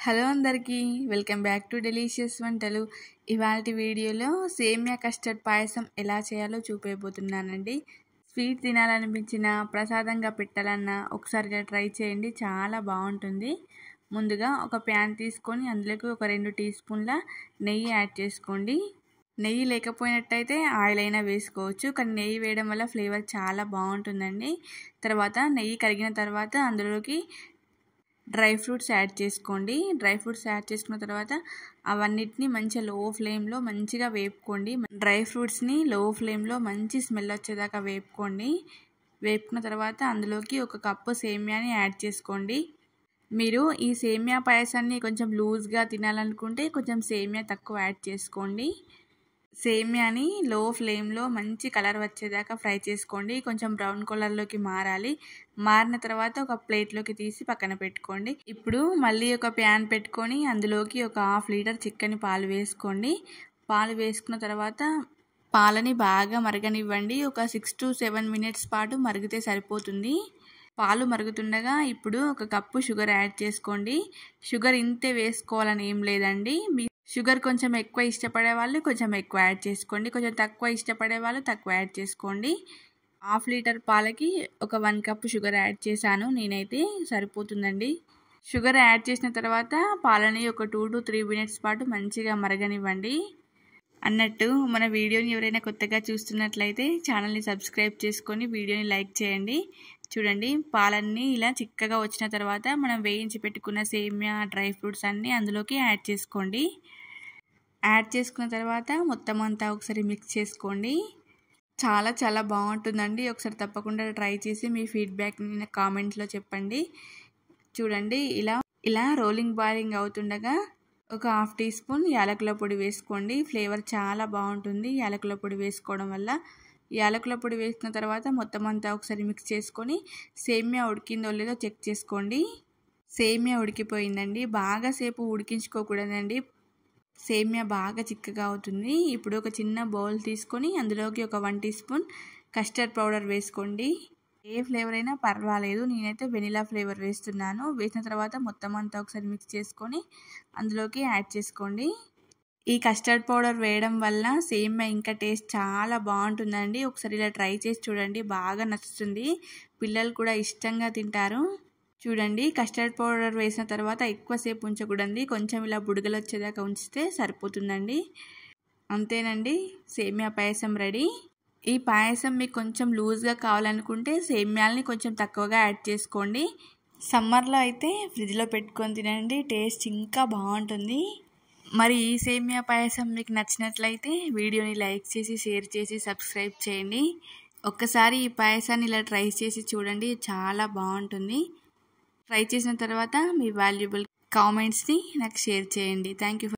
Hello అందరికీ welcome back to delicious వంటలు. ఇవాల్టి వీడియోలో సేమియా కస్టర్డ్ పాయసం ఎలా చేయాలో చూపేయబోతున్నానండి. స్వీట్ తినాలనిపించిన, ప్రసాదంగా పెట్టాలన్నా ఒకసారిగా ట్రై చేయండి, చాలా బాగుంటుంది. ముందుగా ఒక ప్యాన్ తీసుకొని అందులోకి ఒక 2 టీ స్పూన్ల నెయ్యి యాడ్ చేసుకోండి. నెయ్యి లేకపోయినట్టయితే ఆయిల్ అయినా వేసుకోవచ్చు, కానీ నెయ్యి వేయడం వల్ల ఫ్లేవర్ చాలా బాగుంటుందండి. తర్వాత నెయ్యి కరిగిన తర్వాత అందులోకి డ్రై ఫ్రూట్స్ యాడ్ చేసుకోండి. డ్రై ఫ్రూట్స్ యాడ్ చేసుకున్న తర్వాత అవన్నిటిని మంచిగా లో ఫ్లేమ్లో మంచిగా వేపుకోండి. డ్రై ఫ్రూట్స్ని లో ఫ్లేమ్లో మంచి స్మెల్ వచ్చేదాకా వేపుకోండి. వేపుకున్న తర్వాత అందులోకి 1 కప్పు సేమియాని యాడ్ చేసుకోండి. మీరు ఈ సేమియా పాయసాన్ని కొంచెం లూజ్గా తినాలనుకుంటే కొంచెం సేమియా తక్కువ యాడ్ చేసుకోండి. సేమియాని లో ఫ్లేమ్లో మంచి కలర్ వచ్చేదాకా ఫ్రై చేసుకోండి. కొంచెం బ్రౌన్ కలర్లోకి మారాలి. మారిన తర్వాత ఒక ప్లేట్లోకి తీసి పక్కన పెట్టుకోండి. ఇప్పుడు మళ్ళీ ఒక ప్యాన్ పెట్టుకొని అందులోకి ఒక 1/2 లీటర్ చిక్కని పాలు వేసుకోండి. పాలు వేసుకున్న తర్వాత పాలని బాగా మరగనివ్వండి. ఒక 6 to 7 మినిట్స్ పాటు మరిగితే సరిపోతుంది. పాలు మరుగుతుండగా ఇప్పుడు 1 కప్పు షుగర్ యాడ్ చేసుకోండి. షుగర్ ఇంతే వేసుకోవాలని ఏం లేదండి. షుగర్ కొంచెం ఎక్కువ ఇష్టపడే వాళ్ళు కొంచెం ఎక్కువ యాడ్ చేసుకోండి, కొంచెం తక్కువ ఇష్టపడే వాళ్ళు తక్కువ యాడ్ చేసుకోండి. 1/2 లీటర్ పాలకి ఒక 1 కప్పు షుగర్ యాడ్ చేశాను నేనైతే, సరిపోతుందండి. షుగర్ యాడ్ చేసిన తర్వాత పాలని ఒక 2 to 3 మినిట్స్ పాటు మంచిగా మరగనివ్వండి. అన్నట్టు మన వీడియోని ఎవరైనా కొత్తగా చూస్తున్నట్లయితే ఛానల్ని సబ్స్క్రైబ్ చేసుకొని వీడియోని లైక్ చేయండి. చూడండి, పాలన్నీ ఇలా చిక్కగా వచ్చిన తర్వాత మనం వేయించి పెట్టుకున్న సేమియా, డ్రై ఫ్రూట్స్ అన్నీ అందులోకి యాడ్ చేసుకోండి. యాడ్ చేసుకున్న తర్వాత మొత్తం అంతా ఒకసారి మిక్స్ చేసుకోండి. చాలా బాగుంటుందండి. ఒకసారి తప్పకుండా ట్రై చేసి మీ ఫీడ్బ్యాక్ని కామెంట్లో చెప్పండి. చూడండి, ఇలా రోలింగ్ బాయిలింగ్ అవుతుండగా ఒక 1/2 టీ స్పూన్ యాలకుల పొడి వేసుకోండి. ఫ్లేవర్ చాలా బాగుంటుంది యాలకుల పొడి వేసుకోవడం వల్ల. యాలకుల పొడి వేసుకున్న తర్వాత మొత్తం అంతా ఒకసారి మిక్స్ చేసుకొని సేమియా ఉడికిందో లేదో చెక్ చేసుకోండి. సేమియా ఉడికిపోయిందండి. బాగా సేపు ఉడికించుకోకూడదండి, సేమియా బాగా చిక్కగా అవుతుంది. ఇప్పుడు ఒక చిన్న బౌల్ తీసుకొని అందులోకి ఒక 1 టీ స్పూన్ కస్టర్డ్ పౌడర్ వేసుకోండి. ఏ ఫ్లేవర్ అయినా పర్వాలేదు, నేనైతే వెనిలా ఫ్లేవర్ వేస్తున్నాను. వేసిన తర్వాత మొత్తం అంతా ఒకసారి మిక్స్ చేసుకొని అందులోకి యాడ్ చేసుకోండి. ఈ కస్టర్డ్ పౌడర్ వేయడం వల్ల సేమియా ఇంకా టేస్ట్ చాలా బాగుంటుందండి. ఒకసారి ఇలా ట్రై చేసి చూడండి, బాగా నచ్చుతుంది. పిల్లలు కూడా ఇష్టంగా తింటారు. చూడండి, కస్టర్డ్ పౌడర్ వేసిన తర్వాత ఎక్కువసేపు ఉంచకూడదండి, కొంచెం ఇలా బుడగలు వచ్చేదాకా ఉంచితే సరిపోతుందండి. అంతేనండి, సేమియా పాయసం రెడీ. ఈ పాయసం మీకు కొంచెం లూజ్గా కావాలనుకుంటే సేమియాలని కొంచెం తక్కువగా యాడ్ చేసుకోండి. సమ్మర్లో అయితే ఫ్రిడ్జ్లో పెట్టుకొని తినండి, టేస్ట్ ఇంకా బాగుంటుంది. మరి ఈ సేమియా పాయసం మీకు నచ్చినట్లయితే వీడియోని లైక్ చేసి, షేర్ చేసి, సబ్స్క్రైబ్ చేయండి. ఒక్కసారి ఈ పాయసాన్ని ఇలా ట్రై చేసి చూడండి, చాలా బాగుంటుంది. ట్రై చేసిన తర్వాత మీ వాల్యుబుల్ కామెంట్స్ని నాకు షేర్ చేయండి. Thank you.